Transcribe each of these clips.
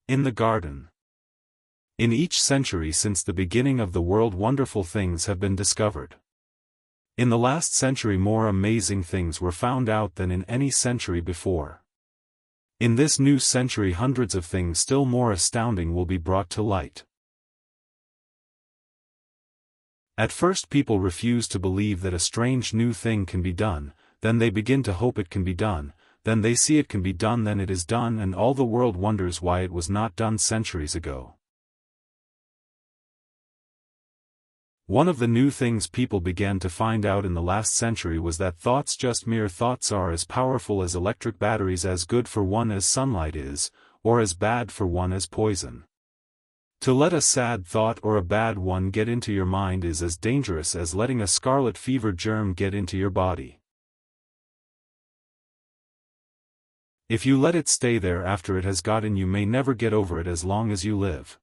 In the garden. In each century since the beginning of the world wonderful things have been discovered. In the last century more amazing things were found out than in any century before. In this new century hundreds of things still more astounding will be brought to light. At first people refuse to believe that a strange new thing can be done, then they begin to hope it can be done, then they see it can be done, then it is done, and all the world wonders why it was not done centuries ago. One of the new things people began to find out in the last century was that thoughts, just mere thoughts, are as powerful as electric batteries, as good for one as sunlight is, or as bad for one as poison. To let a sad thought or a bad one get into your mind is as dangerous as letting a scarlet fever germ get into your body. If you let it stay there after it has got in, you may never get over it as long as you live.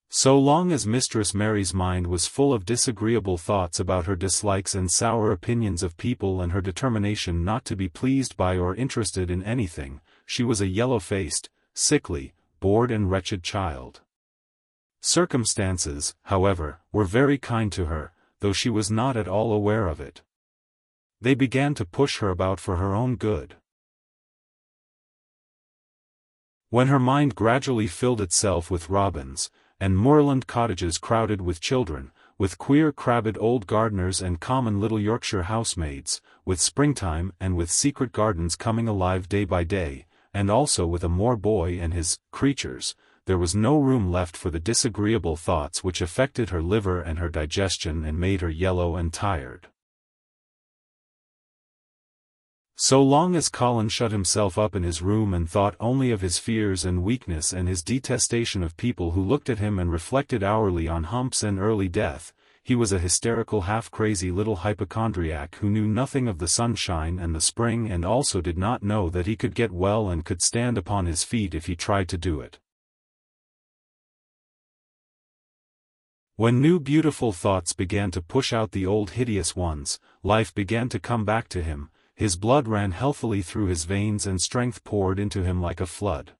So long as Mistress Mary's mind was full of disagreeable thoughts about her dislikes and sour opinions of people and her determination not to be pleased by or interested in anything, she was a yellow-faced, sickly, bored and wretched child. Circumstances, however, were very kind to her, though she was not at all aware of it. They began to push her about for her own good. When her mind gradually filled itself with robins, and moorland cottages crowded with children, with queer crabbed old gardeners and common little Yorkshire housemaids, with springtime and with secret gardens coming alive day by day, and also with a moor boy and his creatures, there was no room left for the disagreeable thoughts which affected her liver and her digestion and made her yellow and tired. So long as Colin shut himself up in his room and thought only of his fears and weakness and his detestation of people who looked at him and reflected hourly on humps and early death, he was a hysterical half-crazy little hypochondriac who knew nothing of the sunshine and the spring, and also did not know that he could get well and could stand upon his feet if he tried to do it. When new beautiful thoughts began to push out the old hideous ones, life began to come back to him. His blood ran healthily through his veins and strength poured into him like a flood.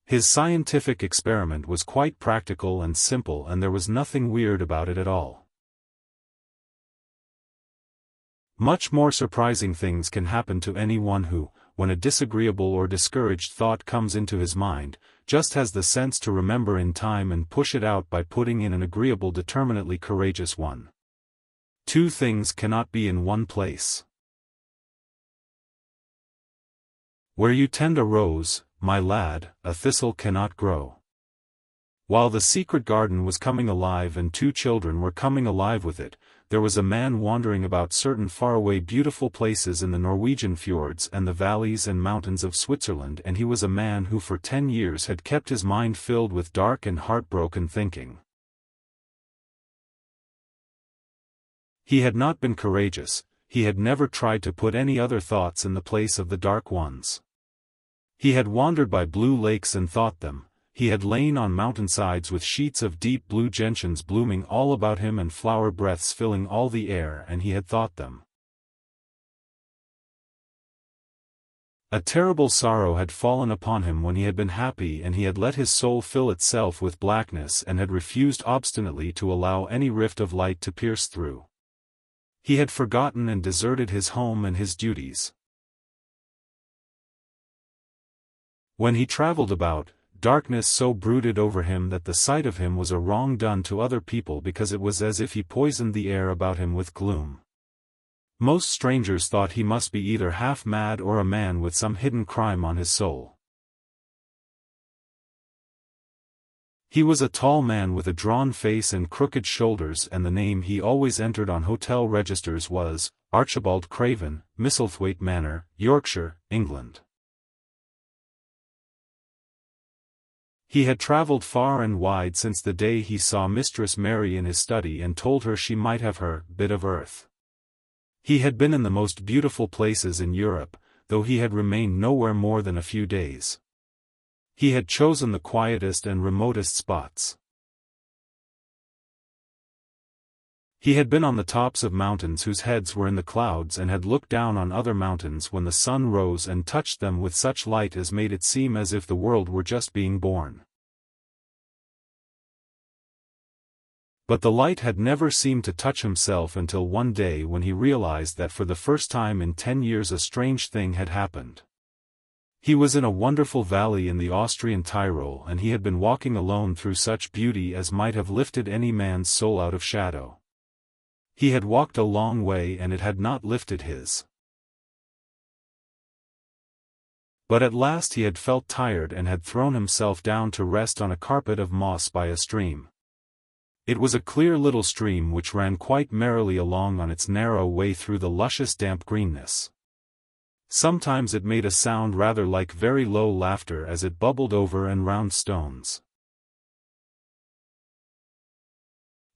His scientific experiment was quite practical and simple, and there was nothing weird about it at all. Much more surprising things can happen to anyone who, when a disagreeable or discouraged thought comes into his mind, just has the sense to remember in time and push it out by putting in an agreeable, determinately courageous one. Two things cannot be in one place. Where you tend a rose, my lad, a thistle cannot grow. While the secret garden was coming alive and two children were coming alive with it, there was a man wandering about certain faraway beautiful places in the Norwegian fjords and the valleys and mountains of Switzerland, and he was a man who for 10 years had kept his mind filled with dark and heartbroken thinking. He had not been courageous. He had never tried to put any other thoughts in the place of the dark ones. He had wandered by blue lakes and thought them, he had lain on mountainsides with sheets of deep blue gentians blooming all about him and flower breaths filling all the air, and he had thought them. A terrible sorrow had fallen upon him when he had been happy, and he had let his soul fill itself with blackness and had refused obstinately to allow any rift of light to pierce through. He had forgotten and deserted his home and his duties. When he traveled about, darkness so brooded over him that the sight of him was a wrong done to other people, because it was as if he poisoned the air about him with gloom. Most strangers thought he must be either half mad or a man with some hidden crime on his soul. He was a tall man with a drawn face and crooked shoulders, and the name he always entered on hotel registers was Archibald Craven, Misselthwaite Manor, Yorkshire, England. He had travelled far and wide since the day he saw Mistress Mary in his study and told her she might have her bit of earth. He had been in the most beautiful places in Europe, though he had remained nowhere more than a few days. He had chosen the quietest and remotest spots. He had been on the tops of mountains whose heads were in the clouds and had looked down on other mountains when the sun rose and touched them with such light as made it seem as if the world were just being born. But the light had never seemed to touch himself until one day when he realized that for the first time in 10 years a strange thing had happened. He was in a wonderful valley in the Austrian Tyrol and he had been walking alone through such beauty as might have lifted any man's soul out of shadow. He had walked a long way and it had not lifted his. But at last he had felt tired and had thrown himself down to rest on a carpet of moss by a stream. It was a clear little stream which ran quite merrily along on its narrow way through the luscious damp greenness. Sometimes it made a sound rather like very low laughter as it bubbled over and round stones.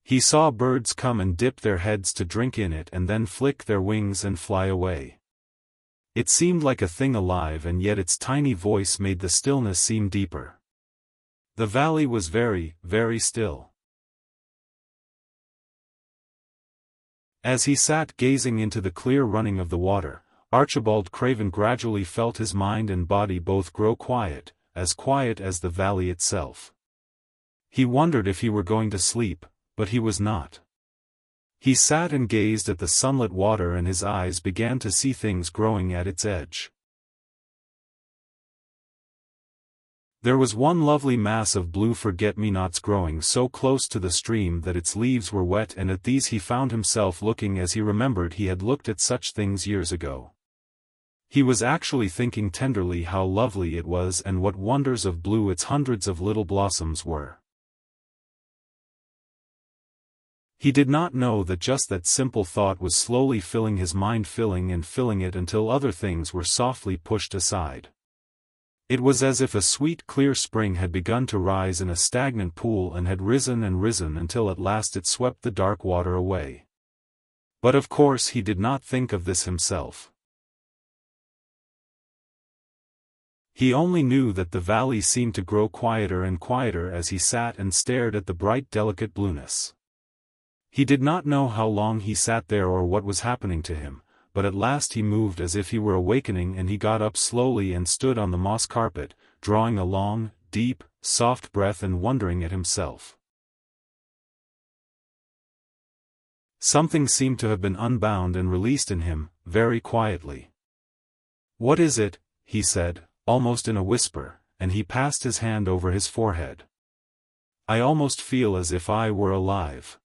He saw birds come and dip their heads to drink in it and then flick their wings and fly away. It seemed like a thing alive and yet its tiny voice made the stillness seem deeper. The valley was very, very still. As he sat gazing into the clear running of the water, Archibald Craven gradually felt his mind and body both grow quiet as the valley itself. He wondered if he were going to sleep, but he was not. He sat and gazed at the sunlit water and his eyes began to see things growing at its edge. There was one lovely mass of blue forget-me-nots growing so close to the stream that its leaves were wet, and at these he found himself looking as he remembered he had looked at such things years ago. He was actually thinking tenderly how lovely it was and what wonders of blue its hundreds of little blossoms were. He did not know that just that simple thought was slowly filling his mind, filling it until other things were softly pushed aside. It was as if a sweet clear spring had begun to rise in a stagnant pool and had risen and risen until at last it swept the dark water away. But of course he did not think of this himself. He only knew that the valley seemed to grow quieter and quieter as he sat and stared at the bright delicate blueness. He did not know how long he sat there or what was happening to him, but at last he moved as if he were awakening and he got up slowly and stood on the moss carpet, drawing a long, deep, soft breath and wondering at himself. Something seemed to have been unbound and released in him, very quietly. "What is it?" he said, almost in a whisper, and he passed his hand over his forehead. "I almost feel as if I were alive.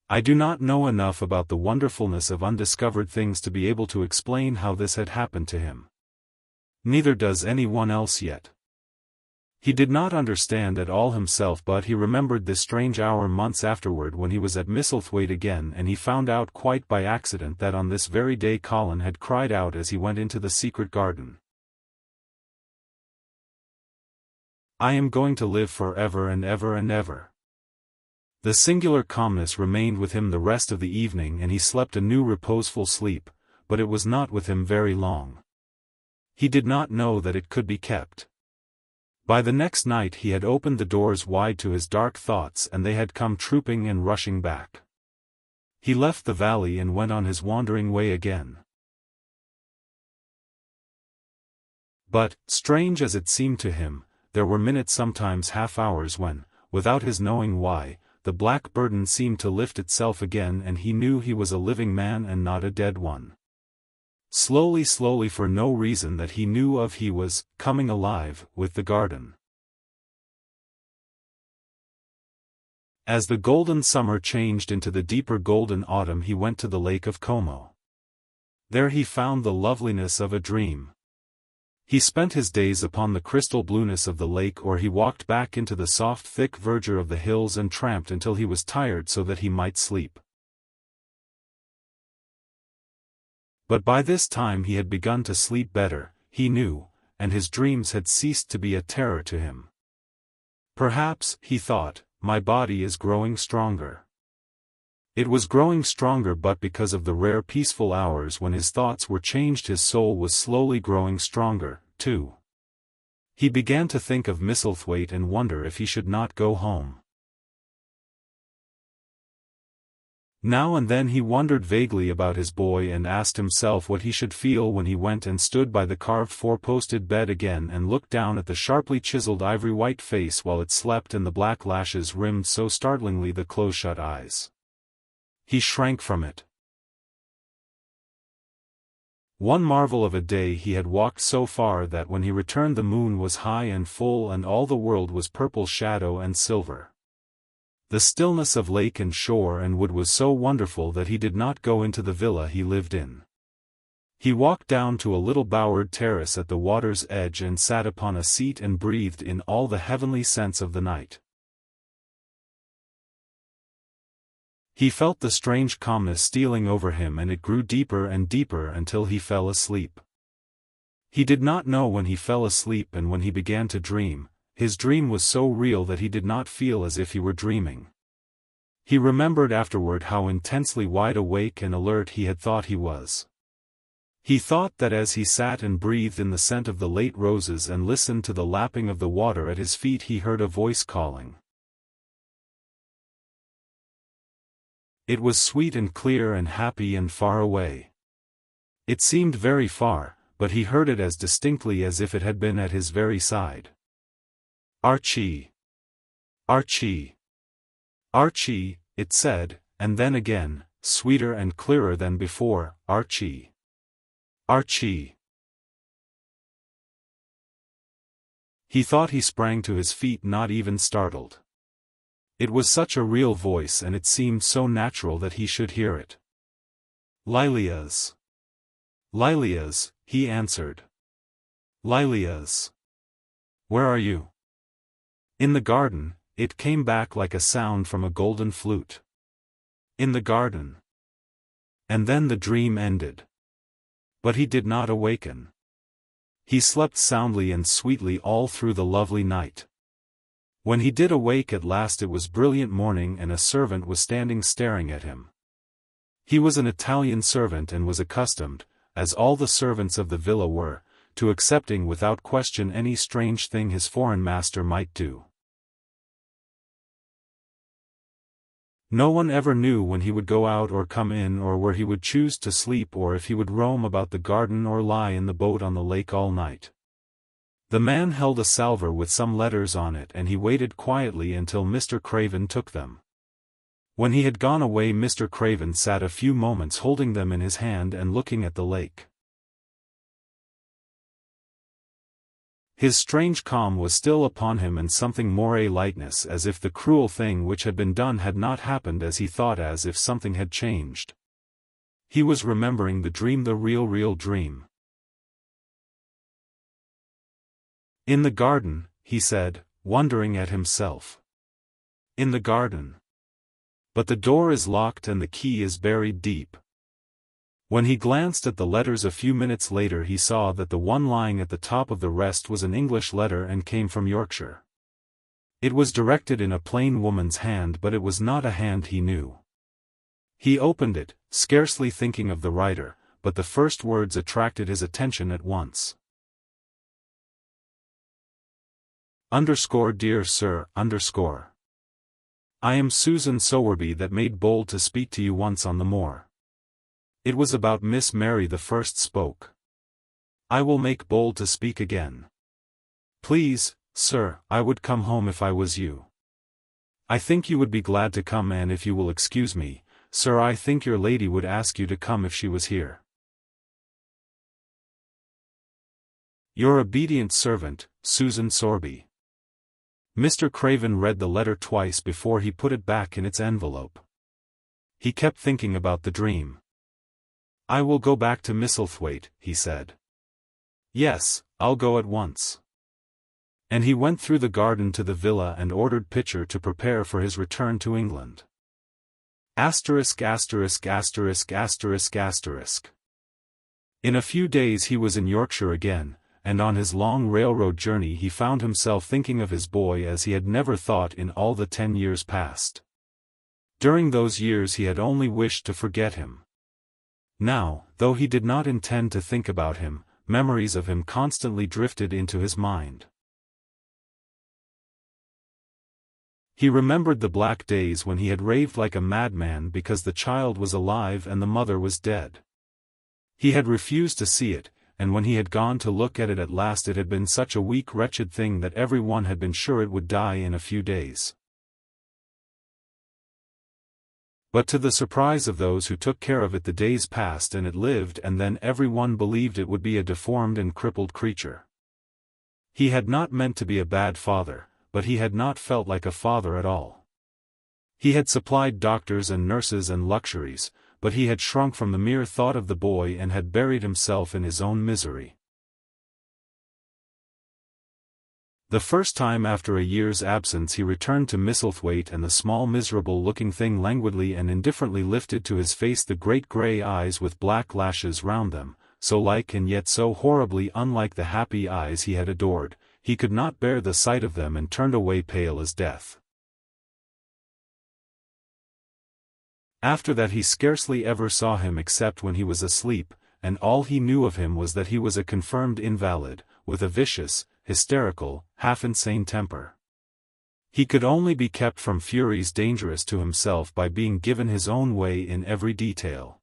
I do not know enough about the wonderfulness of undiscovered things to be able to explain how this had happened to him. Neither does anyone else yet." He did not understand at all himself, but he remembered this strange hour months afterward when he was at Misselthwaite again, and he found out quite by accident that on this very day Colin had cried out as he went into the secret garden, "I am going to live forever and ever and ever." The singular calmness remained with him the rest of the evening and he slept a new reposeful sleep, but it was not with him very long. He did not know that it could be kept. By the next night he had opened the doors wide to his dark thoughts and they had come trooping and rushing back. He left the valley and went on his wandering way again. But, strange as it seemed to him, there were minutes, sometimes half hours when, without his knowing why, the black burden seemed to lift itself again and he knew he was a living man and not a dead one. Slowly, for no reason that he knew of, he was coming alive with the garden. As the golden summer changed into the deeper golden autumn he went to the Lake of Como. There he found the loveliness of a dream. He spent his days upon the crystal blueness of the lake, or he walked back into the soft thick verdure of the hills and tramped until he was tired so that he might sleep. But by this time he had begun to sleep better, he knew, and his dreams had ceased to be a terror to him. Perhaps, he thought, my body is growing stronger. It was growing stronger, but because of the rare peaceful hours when his thoughts were changed, his soul was slowly growing stronger, too. He began to think of Misselthwaite and wonder if he should not go home. Now and then he wondered vaguely about his boy and asked himself what he should feel when he went and stood by the carved four-posted bed again and looked down at the sharply chiseled ivory-white face while it slept and the black lashes rimmed so startlingly the close-shut eyes. He shrank from it. One marvel of a day he had walked so far that when he returned the moon was high and full and all the world was purple shadow and silver. The stillness of lake and shore and wood was so wonderful that he did not go into the villa he lived in. He walked down to a little bowered terrace at the water's edge and sat upon a seat and breathed in all the heavenly scents of the night. He felt the strange calmness stealing over him and it grew deeper and deeper until he fell asleep. He did not know when he fell asleep and when he began to dream. His dream was so real that he did not feel as if he were dreaming. He remembered afterward how intensely wide awake and alert he had thought he was. He thought that as he sat and breathed in the scent of the late roses and listened to the lapping of the water at his feet he heard a voice calling. It was sweet and clear and happy and far away. It seemed very far, but he heard it as distinctly as if it had been at his very side. Archie! Archie! Archie, it said, and then again, sweeter and clearer than before, Archie! Archie! He thought he sprang to his feet not even startled. It was such a real voice and it seemed so natural that he should hear it. Lilia's. Lilia's, he answered. Lilia's. Where are you? In the garden, it came back like a sound from a golden flute. In the garden. And then the dream ended. But he did not awaken. He slept soundly and sweetly all through the lovely night. When he did awake at last it was brilliant morning and a servant was standing staring at him. He was an Italian servant and was accustomed, as all the servants of the villa were, to accepting without question any strange thing his foreign master might do. No one ever knew when he would go out or come in or where he would choose to sleep or if he would roam about the garden or lie in the boat on the lake all night. The man held a salver with some letters on it and he waited quietly until Mr. Craven took them. When he had gone away Mr. Craven sat a few moments holding them in his hand and looking at the lake. His strange calm was still upon him and something more a lightness as if the cruel thing which had been done had not happened as he thought as if something had changed. He was remembering the dream, the real dream. In the garden, he said, wondering at himself. In the garden. But the door is locked and the key is buried deep. When he glanced at the letters a few minutes later he saw that the one lying at the top of the rest was an English letter and came from Yorkshire. It was directed in a plain woman's hand but it was not a hand he knew. He opened it, scarcely thinking of the writer, but the first words attracted his attention at once. Dear Sir, I am Susan Sowerby that made bold to speak to you once on the moor. It was about Miss Mary the first spoke. I will make bold to speak again. Please, sir, I would come home if I was you. I think you would be glad to come and if you will excuse me, sir, I think your lady would ask you to come if she was here. Your obedient servant, Susan Sowerby. Mr. Craven read the letter twice before he put it back in its envelope. He kept thinking about the dream. I will go back to Misselthwaite, he said. Yes, I'll go at once. And he went through the garden to the villa and ordered Pitcher to prepare for his return to England. In a few days he was in Yorkshire again, and on his long railroad journey he found himself thinking of his boy as he had never thought in all the 10 years past. During those years he had only wished to forget him. Now, though he did not intend to think about him, memories of him constantly drifted into his mind. He remembered the black days when he had raved like a madman because the child was alive and the mother was dead. He had refused to see it, and when he had gone to look at it at last it had been such a weak wretched thing that everyone had been sure it would die in a few days. But to the surprise of those who took care of it, the days passed and it lived, and then everyone believed it would be a deformed and crippled creature. He had not meant to be a bad father, but he had not felt like a father at all. He had supplied doctors and nurses and luxuries, but he had shrunk from the mere thought of the boy and had buried himself in his own misery. The first time after a year's absence he returned to Misselthwaite, and the small miserable-looking thing languidly and indifferently lifted to his face the great grey eyes with black lashes round them, so like and yet so horribly unlike the happy eyes he had adored. He could not bear the sight of them and turned away pale as death. After that he scarcely ever saw him except when he was asleep, and all he knew of him was that he was a confirmed invalid, with a vicious, hysterical, half-insane temper. He could only be kept from furies dangerous to himself by being given his own way in every detail.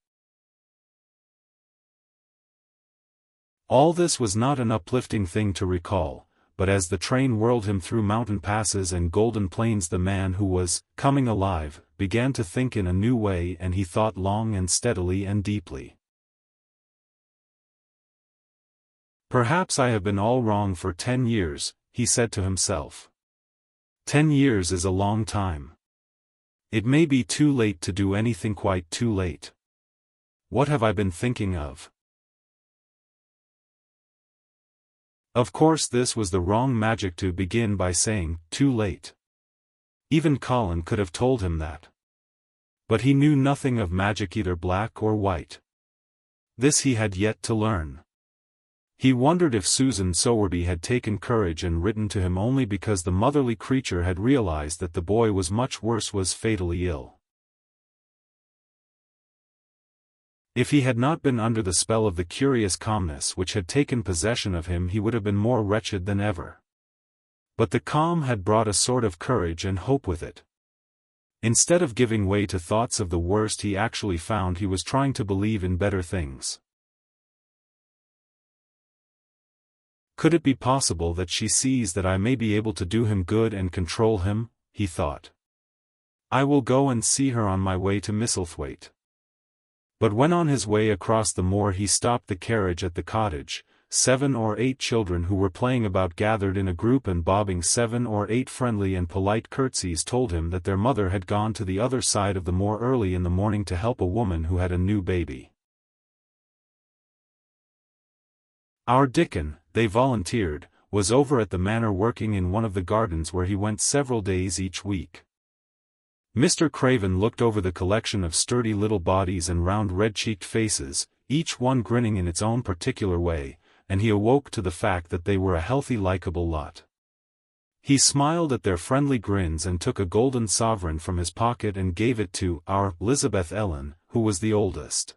All this was not an uplifting thing to recall, but as the train whirled him through mountain passes and golden plains the man who was coming alive began to think in a new way, and he thought long and steadily and deeply. "Perhaps I have been all wrong for 10 years, he said to himself. 10 years is a long time. It may be too late to do anything, quite too late. What have I been thinking of? Of course this was the wrong magic to begin by saying, too late. Even Colin could have told him that. But he knew nothing of magic, either black or white. This he had yet to learn. He wondered if Susan Sowerby had taken courage and written to him only because the motherly creature had realized that the boy was much worse, was fatally ill. If he had not been under the spell of the curious calmness which had taken possession of him, he would have been more wretched than ever. But the calm had brought a sort of courage and hope with it. Instead of giving way to thoughts of the worst, he actually found he was trying to believe in better things. Could it be possible that she sees that I may be able to do him good and control him, he thought. I will go and see her on my way to Misselthwaite. But when on his way across the moor he stopped the carriage at the cottage, 7 or 8 children who were playing about gathered in a group and bobbing 7 or 8 friendly and polite curtsies told him that their mother had gone to the other side of the moor early in the morning to help a woman who had a new baby. Our Dickon, they volunteered, was over at the manor working in one of the gardens where he went several days each week. Mr. Craven looked over the collection of sturdy little bodies and round red-cheeked faces, each one grinning in its own particular way, and he awoke to the fact that they were a healthy, likable lot. He smiled at their friendly grins and took a golden sovereign from his pocket and gave it to our Elizabeth Ellen, who was the oldest.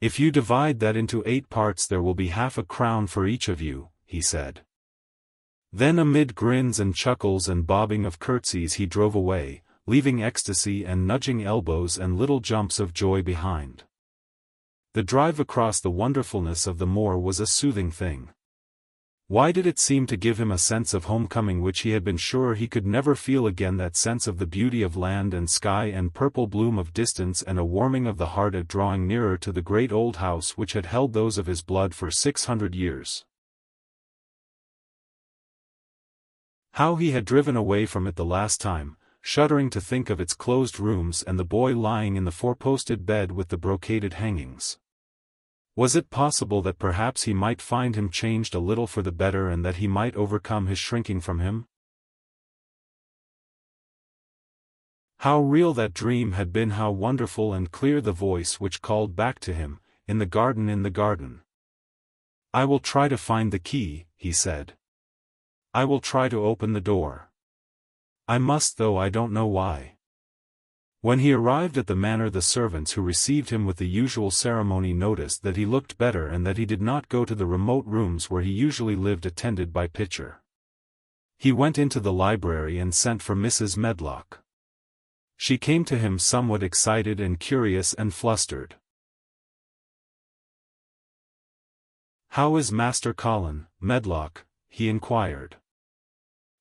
If you divide that into 8 parts there will be half a crown for each of you, he said. Then amid grins and chuckles and bobbing of curtsies he drove away, leaving ecstasy and nudging elbows and little jumps of joy behind. The drive across the wonderfulness of the moor was a soothing thing. Why did it seem to give him a sense of homecoming which he had been sure he could never feel again, that sense of the beauty of land and sky and purple bloom of distance, and a warming of the heart at drawing nearer to the great old house which had held those of his blood for 600 years. How he had driven away from it the last time, shuddering to think of its closed rooms and the boy lying in the 4-posted bed with the brocaded hangings. Was it possible that perhaps he might find him changed a little for the better, and that he might overcome his shrinking from him? How real that dream had been, how wonderful and clear the voice which called back to him, in the garden, in the garden. I will try to find the key, he said. I will try to open the door. I must, though I don't know why. When he arrived at the manor, the servants who received him with the usual ceremony noticed that he looked better and that he did not go to the remote rooms where he usually lived attended by Pitcher. He went into the library and sent for Mrs. Medlock. She came to him somewhat excited and curious and flustered. "How is Master Colin, Medlock?" he inquired.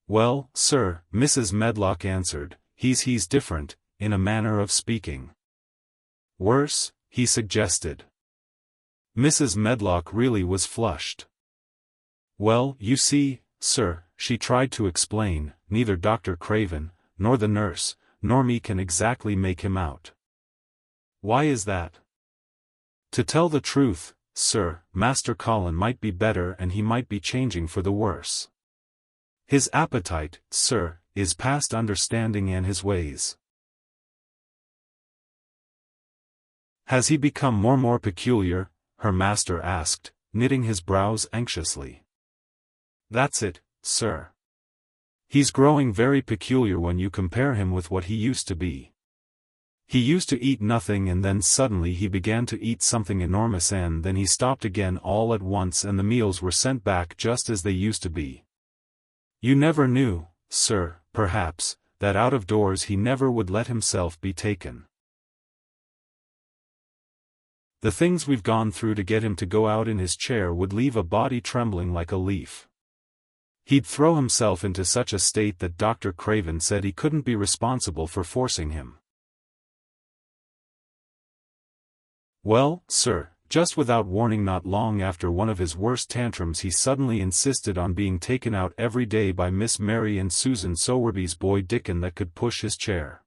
"Well, sir," Mrs. Medlock answered, he's different, in a manner of speaking." "Worse?" he suggested. Mrs. Medlock really was flushed. "Well, you see, sir," she tried to explain, "neither Dr. Craven, nor the nurse, nor me can exactly make him out." "Why is that?" "To tell the truth, sir, Master Colin might be better and he might be changing for the worse. His appetite, sir, is past understanding and his ways." "Has he become more peculiar?" her master asked, knitting his brows anxiously. "That's it, sir. He's growing very peculiar when you compare him with what he used to be. He used to eat nothing and then suddenly he began to eat something enormous and then he stopped again all at once and the meals were sent back just as they used to be. You never knew, sir, perhaps, that out of doors he never would let himself be taken. The things we've gone through to get him to go out in his chair would leave a body trembling like a leaf. He'd throw himself into such a state that Dr. Craven said he couldn't be responsible for forcing him. Well, sir, just without warning not long after one of his worst tantrums he suddenly insisted on being taken out every day by Miss Mary and Susan Sowerby's boy Dickon that could push his chair.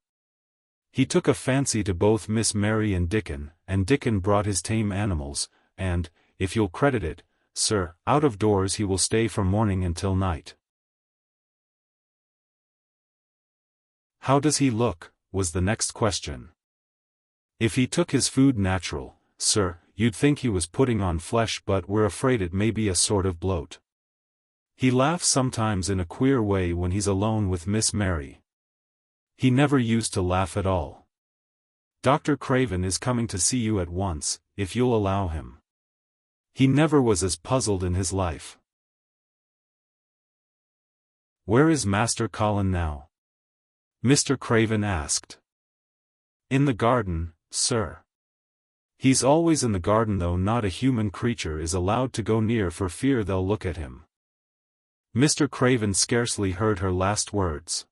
He took a fancy to both Miss Mary and Dickon brought his tame animals, and, if you'll credit it, sir, out of doors he will stay from morning until night." "How does he look?" was the next question. "If he took his food natural, sir, you'd think he was putting on flesh, but we're afraid it may be a sort of bloat. He laughs sometimes in a queer way when he's alone with Miss Mary. He never used to laugh at all. Dr. Craven is coming to see you at once, if you'll allow him. He never was as puzzled in his life." "Where is Master Colin now?" Mr. Craven asked. "In the garden, sir. He's always in the garden though not a human creature is allowed to go near for fear they'll look at him." Mr. Craven scarcely heard her last words.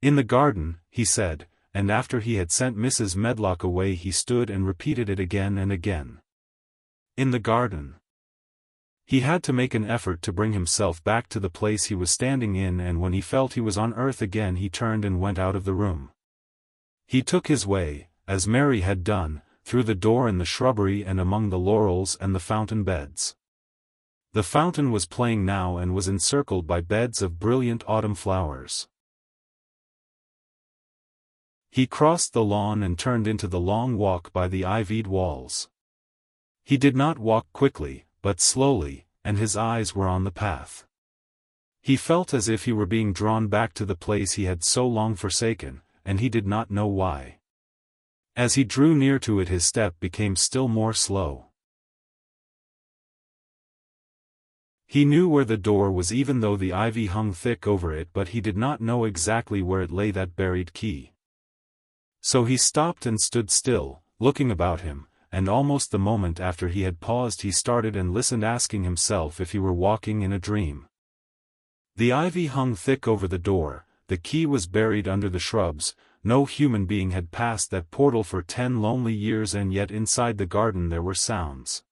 "In the garden," he said, and after he had sent Mrs. Medlock away he stood and repeated it again and again. "In the garden." He had to make an effort to bring himself back to the place he was standing in, and when he felt he was on earth again he turned and went out of the room. He took his way, as Mary had done, through the door in the shrubbery and among the laurels and the fountain beds. The fountain was playing now and was encircled by beds of brilliant autumn flowers. He crossed the lawn and turned into the long walk by the ivied walls. He did not walk quickly, but slowly, and his eyes were on the path. He felt as if he were being drawn back to the place he had so long forsaken, and he did not know why. As he drew near to it his step became still more slow. He knew where the door was even though the ivy hung thick over it, but he did not know exactly where it lay, that buried key. So he stopped and stood still, looking about him, and almost the moment after he had paused he started and listened, asking himself if he were walking in a dream. The ivy hung thick over the door, the key was buried under the shrubs, no human being had passed that portal for 10 lonely years, and yet inside the garden there were sounds.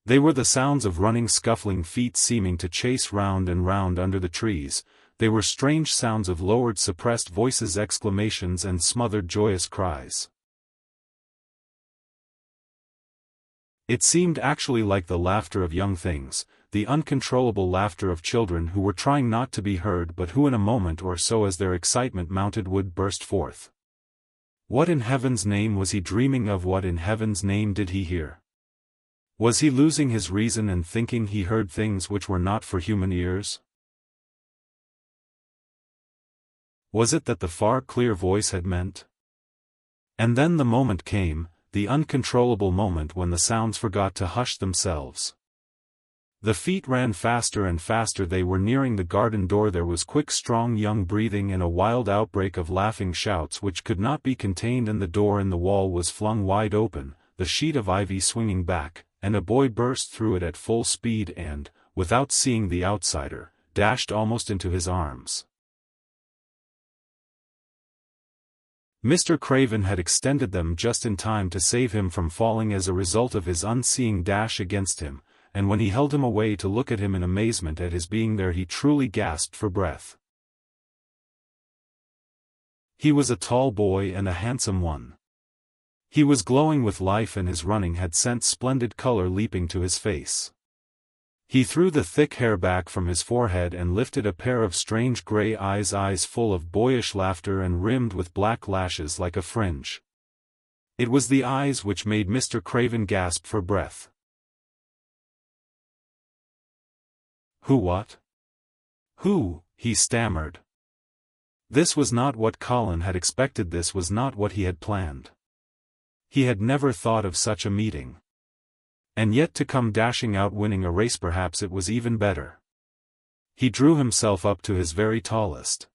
They were the sounds of running, scuffling feet seeming to chase round and round under the trees. They were strange sounds of lowered, suppressed voices, exclamations and smothered joyous cries. It seemed actually like the laughter of young things, the uncontrollable laughter of children who were trying not to be heard but who in a moment or so as their excitement mounted would burst forth. What in heaven's name was he dreaming of? What in heaven's name did he hear? Was he losing his reason and thinking he heard things which were not for human ears? Was it that the far clear voice had meant? And then the moment came, the uncontrollable moment when the sounds forgot to hush themselves. The feet ran faster and faster. They were nearing the garden door. There was quick, strong young breathing and a wild outbreak of laughing shouts which could not be contained, and the door in the wall was flung wide open, the sheet of ivy swinging back, and a boy burst through it at full speed and, without seeing the outsider, dashed almost into his arms. Mr. Craven had extended them just in time to save him from falling as a result of his unseeing dash against him, and when he held him away to look at him in amazement at his being there, he truly gasped for breath. He was a tall boy and a handsome one. He was glowing with life, and his running had sent splendid color leaping to his face. He threw the thick hair back from his forehead and lifted a pair of strange gray eyes full of boyish laughter and rimmed with black lashes like a fringe. It was the eyes which made Mr. Craven gasp for breath. "Who what? Who?" he stammered. This was not what Colin had expected. This was not what he had planned. He had never thought of such a meeting. And yet to come dashing out winning a race, perhaps it was even better. He drew himself up to his very tallest.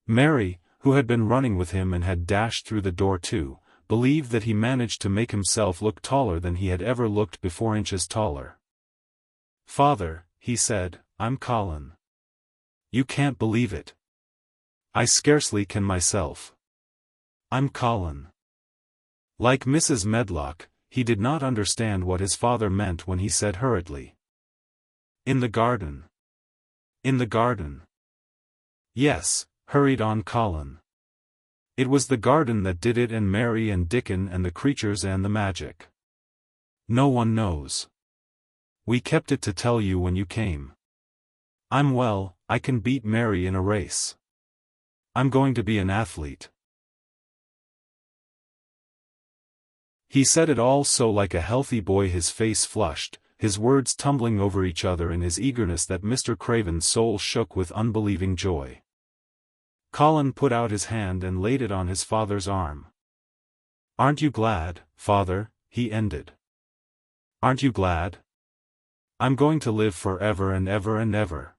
Mary, who had been running with him and had dashed through the door too, believed that he managed to make himself look taller than he had ever looked before, inches taller. "Father," he said, "I'm Colin. You can't believe it. I scarcely can myself. I'm Colin." Like Mrs. Medlock, he did not understand what his father meant when he said hurriedly, "In the garden. In the garden." "Yes," hurried on Colin. "It was the garden that did it, and Mary and Dickon and the creatures and the magic. No one knows. We kept it to tell you when you came. I'm well, I can beat Mary in a race. I'm going to be an athlete." He said it all so like a healthy boy, his face flushed, his words tumbling over each other in his eagerness, that Mr. Craven's soul shook with unbelieving joy. Colin put out his hand and laid it on his father's arm. "Aren't you glad, father?" he ended. "Aren't you glad? I'm going to live forever and ever and ever."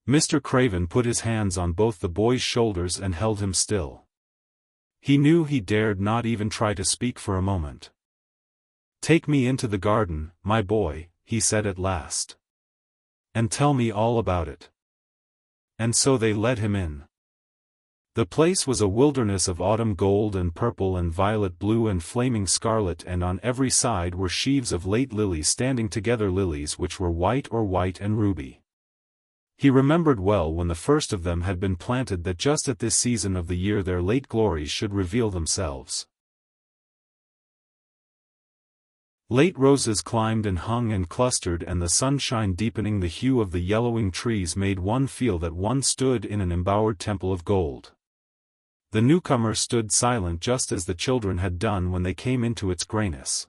Mr. Craven put his hands on both the boy's shoulders and held him still. He knew he dared not even try to speak for a moment. "Take me into the garden, my boy," he said at last. "And tell me all about it." And so they led him in. The place was a wilderness of autumn gold and purple and violet blue and flaming scarlet, and on every side were sheaves of late lilies standing together, lilies which were white and ruby. He remembered well when the first of them had been planted that just at this season of the year their late glories should reveal themselves. Late roses climbed and hung and clustered, and the sunshine deepening the hue of the yellowing trees made one feel that one stood in an embowered temple of gold. The newcomer stood silent, just as the children had done when they came into its grayness.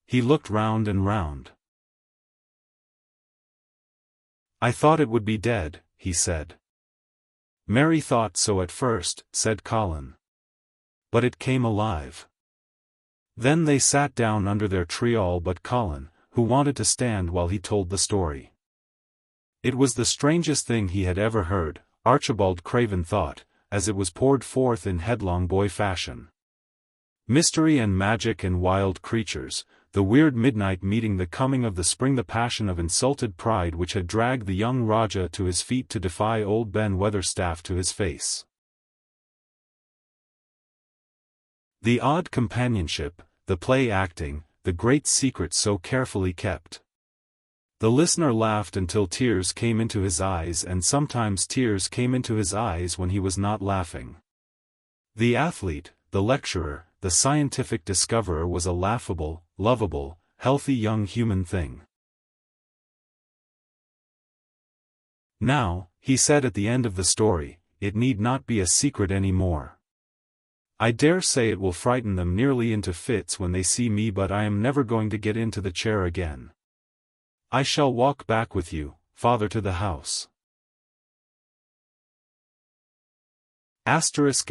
He looked round and round. "I thought it would be dead," he said. "Mary thought so at first," said Colin. "But it came alive." Then they sat down under their tree, all but Colin, who wanted to stand while he told the story. It was the strangest thing he had ever heard, Archibald Craven thought, as it was poured forth in headlong boy fashion. Mystery and magic and wild creatures, the weird midnight meeting, the coming of the spring, the passion of insulted pride which had dragged the young Rajah to his feet to defy old Ben Weatherstaff to his face. The odd companionship, the play acting, the great secret so carefully kept. The listener laughed until tears came into his eyes, and sometimes tears came into his eyes when he was not laughing. The athlete, the lecturer, the scientific discoverer was a laughable, lovable, healthy young human thing. "Now," he said at the end of the story, "it need not be a secret any more. I dare say it will frighten them nearly into fits when they see me, but I am never going to get into the chair again. I shall walk back with you, father, to the house." *****************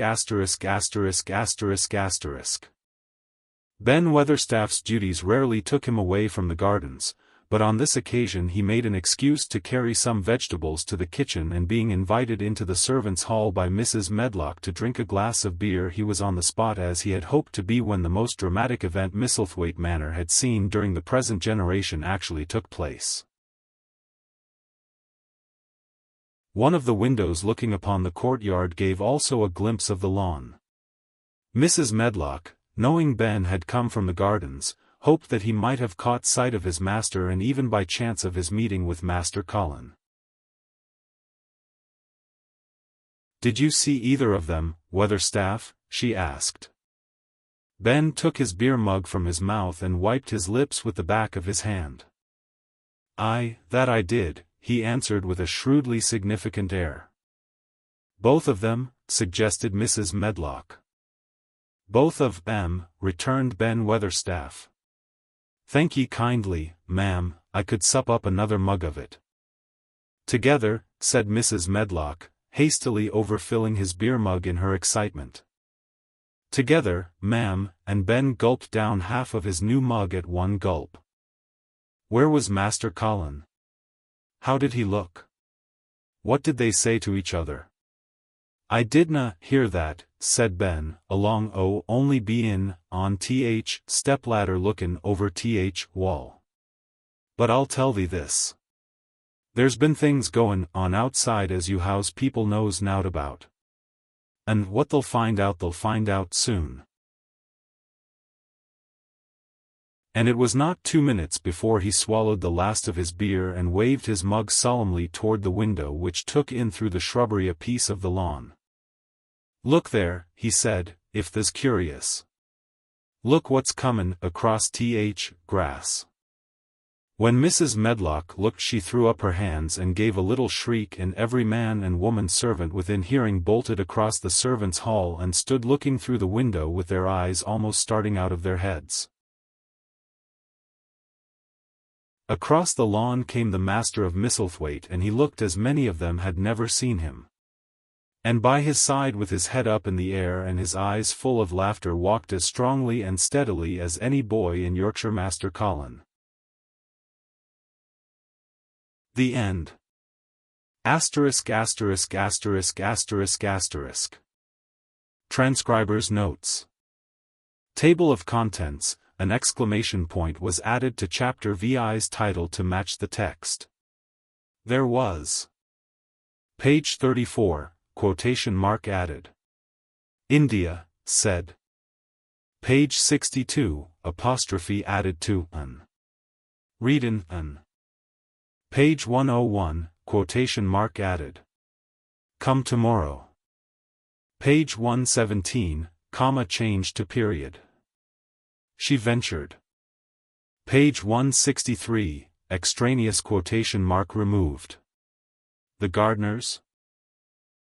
Ben Weatherstaff's duties rarely took him away from the gardens, but on this occasion he made an excuse to carry some vegetables to the kitchen, and being invited into the servants' hall by Mrs. Medlock to drink a glass of beer, he was on the spot as he had hoped to be when the most dramatic event Misselthwaite Manor had seen during the present generation actually took place. One of the windows looking upon the courtyard gave also a glimpse of the lawn. Mrs. Medlock, knowing Ben had come from the gardens, hoped that he might have caught sight of his master and even by chance of his meeting with Master Colin. "Did you see either of them, Weatherstaff?" she asked. Ben took his beer mug from his mouth and wiped his lips with the back of his hand. That I did," he answered with a shrewdly significant air. "Both of them?" suggested Mrs. Medlock. "Both of 'em," returned Ben Weatherstaff. "Thank ye kindly, ma'am, I could sup up another mug of it." "Together," said Mrs. Medlock, hastily overfilling his beer mug in her excitement. "Together, ma'am," and Ben gulped down half of his new mug at one gulp. "Where was Master Colin? How did he look? What did they say to each other?" "I didna hear that," said Ben, along only be in, on step-ladder lookin' over wall. "But I'll tell thee this. There's been things goin' on outside as you house people knows nowt about. And what they'll find out soon." And it was not 2 minutes before he swallowed the last of his beer and waved his mug solemnly toward the window which took in through the shrubbery a piece of the lawn. "Look there," he said, "if th's curious. Look what's comin' across grass." When Mrs. Medlock looked, she threw up her hands and gave a little shriek, and every man and woman servant within hearing bolted across the servants' hall and stood looking through the window with their eyes almost starting out of their heads. Across the lawn came the master of Misselthwaite, and he looked as many of them had never seen him. And by his side, with his head up in the air and his eyes full of laughter, walked as strongly and steadily as any boy in Yorkshire Master Colin. The end. ************************************************************************************************************************************************************************************************************************up An exclamation point was added to Chapter VI's title to match the text. There was. Page 34, quotation mark added. India, said. Page 62, apostrophe added to an. Readin' an. Page 101, quotation mark added. Come tomorrow. Page 117, comma changed to period. She ventured. Page 163, extraneous quotation mark removed. The gardeners?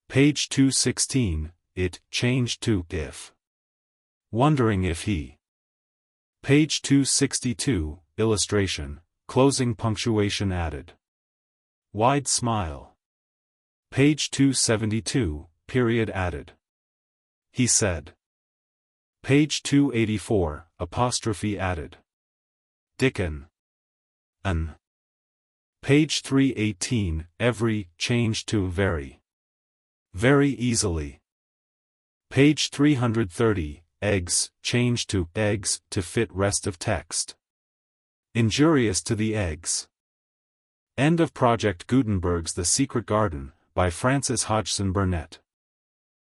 Page 216, it changed to if. Wondering if he. Page 262, illustration, closing punctuation added. Wide smile. Page 272, period added. He said. Page 284, apostrophe added. Dickon. An. Page 318, every, changed to very. Very easily. Page 330, eggs, changed to eggs, to fit rest of text. Injurious to the eggs. End of Project Gutenberg's The Secret Garden, by Frances Hodgson Burnett.